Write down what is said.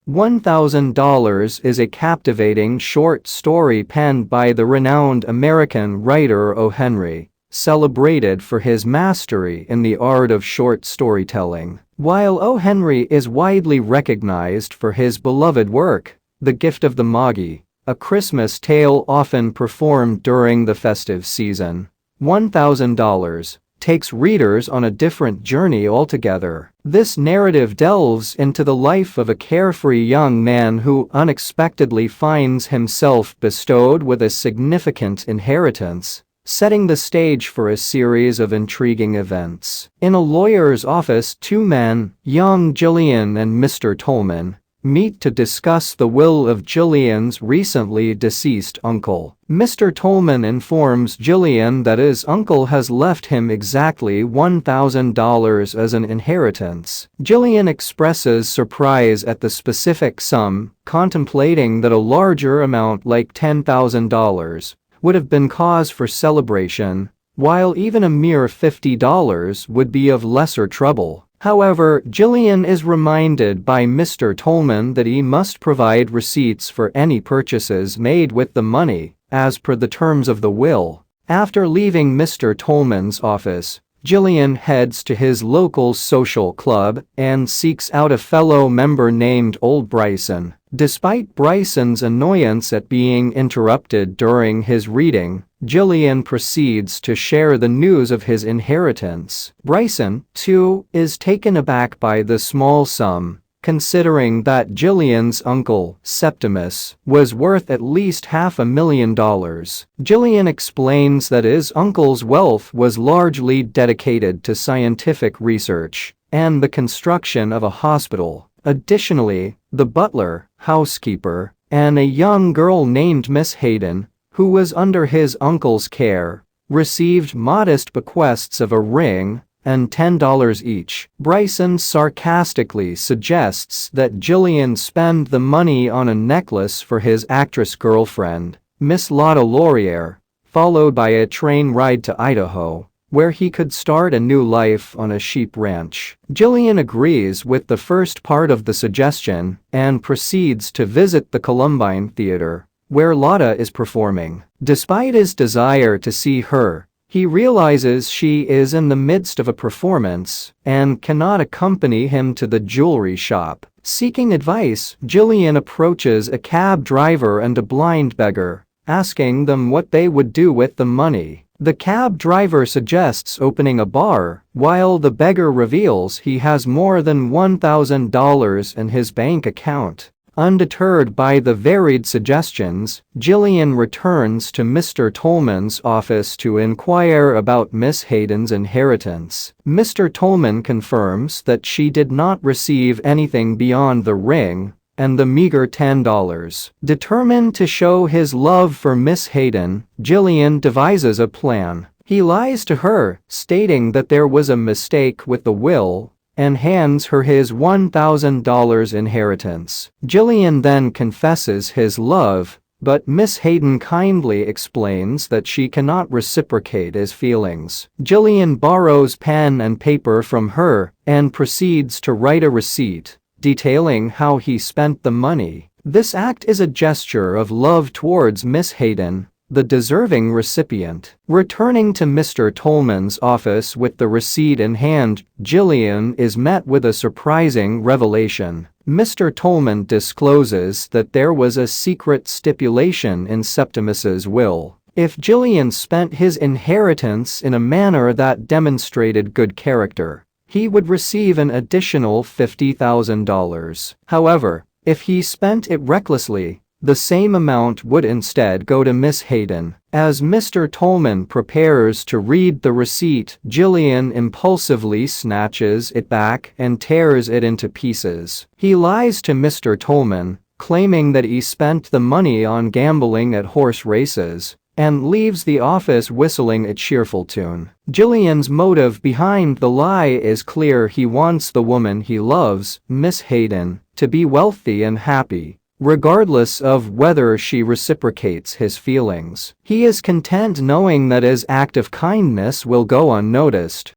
$1,000 is a captivating short story penned by the renowned American writer O. Henry, celebrated for his mastery in the art of short storytelling. While O. Henry is widely recognized for his beloved work, The Gift of the Magi, a Christmas tale often performed during the festive season, $1,000 takes readers on a different journey altogether. This narrative delves into the life of a carefree young man who unexpectedly finds himself bestowed with a significant inheritance, setting the stage for a series of intriguing events. In a lawyer's office, two men, young Gillian and Mr. Tolman, meet to discuss the will of Gillian's recently deceased uncle. Mr. Tolman informs Gillian that his uncle has left him exactly $1,000 as an inheritance. Gillian expresses surprise at the specific sum, contemplating that a larger amount like $10,000 would have been cause for celebration, while even a mere $50 would be of lesser trouble. However, Gillian is reminded by Mr. Tolman that he must provide receipts for any purchases made with the money, as per the terms of the will. After leaving Mr. Tolman's office, Gillian heads to his local social club and seeks out a fellow member named Old Bryson. Despite Bryson's annoyance at being interrupted during his reading, Gillian proceeds to share the news of his inheritance. Bryson, too, is taken aback by the small sum, considering that Gillian's uncle, Septimus, was worth at least $500,000. Gillian explains that his uncle's wealth was largely dedicated to scientific research and the construction of a hospital. Additionally, the butler, housekeeper, and a young girl named Miss Hayden, who was under his uncle's care, received modest bequests of a ring and $10 each. Bryson sarcastically suggests that Gillian spend the money on a necklace for his actress girlfriend, Miss Lotta Laurier, followed by a train ride to Idaho, where he could start a new life on a sheep ranch. Gillian agrees with the first part of the suggestion and proceeds to visit the Columbine Theater, where Lotta is performing. Despite his desire to see her, he realizes she is in the midst of a performance and cannot accompany him to the jewelry shop. Seeking advice, Gillian approaches a cab driver and a blind beggar, asking them what they would do with the money. The cab driver suggests opening a bar, while the beggar reveals he has more than $1,000 in his bank account. Undeterred by the varied suggestions, Gillian returns to Mr. Tolman's office to inquire about Miss Hayden's inheritance. Mr. Tolman confirms that she did not receive anything beyond the ring and the meager $10. Determined to show his love for Miss Hayden, Gillian devises a plan. He lies to her, stating that there was a mistake with the will, and hands her his $1,000 inheritance. Gillian then confesses his love, but Miss Hayden kindly explains that she cannot reciprocate his feelings. Gillian borrows pen and paper from her and proceeds to write a receipt, detailing how he spent the money. This act is a gesture of love towards Miss Hayden, the deserving recipient. Returning to Mr. Tolman's office with the receipt in hand, Gillian is met with a surprising revelation. Mr. Tolman discloses that there was a secret stipulation in Septimus's will. If Gillian spent his inheritance in a manner that demonstrated good character, he would receive an additional $50,000. However, if he spent it recklessly, the same amount would instead go to Miss Hayden. As Mr. Tolman prepares to read the receipt, Gillian impulsively snatches it back and tears it into pieces. He lies to Mr. Tolman, claiming that he spent the money on gambling at horse races, and leaves the office whistling a cheerful tune. Gillian's motive behind the lie is clear. He wants the woman he loves, Miss Hayden, to be wealthy and happy, regardless of whether she reciprocates his feelings. He is content knowing that his act of kindness will go unnoticed.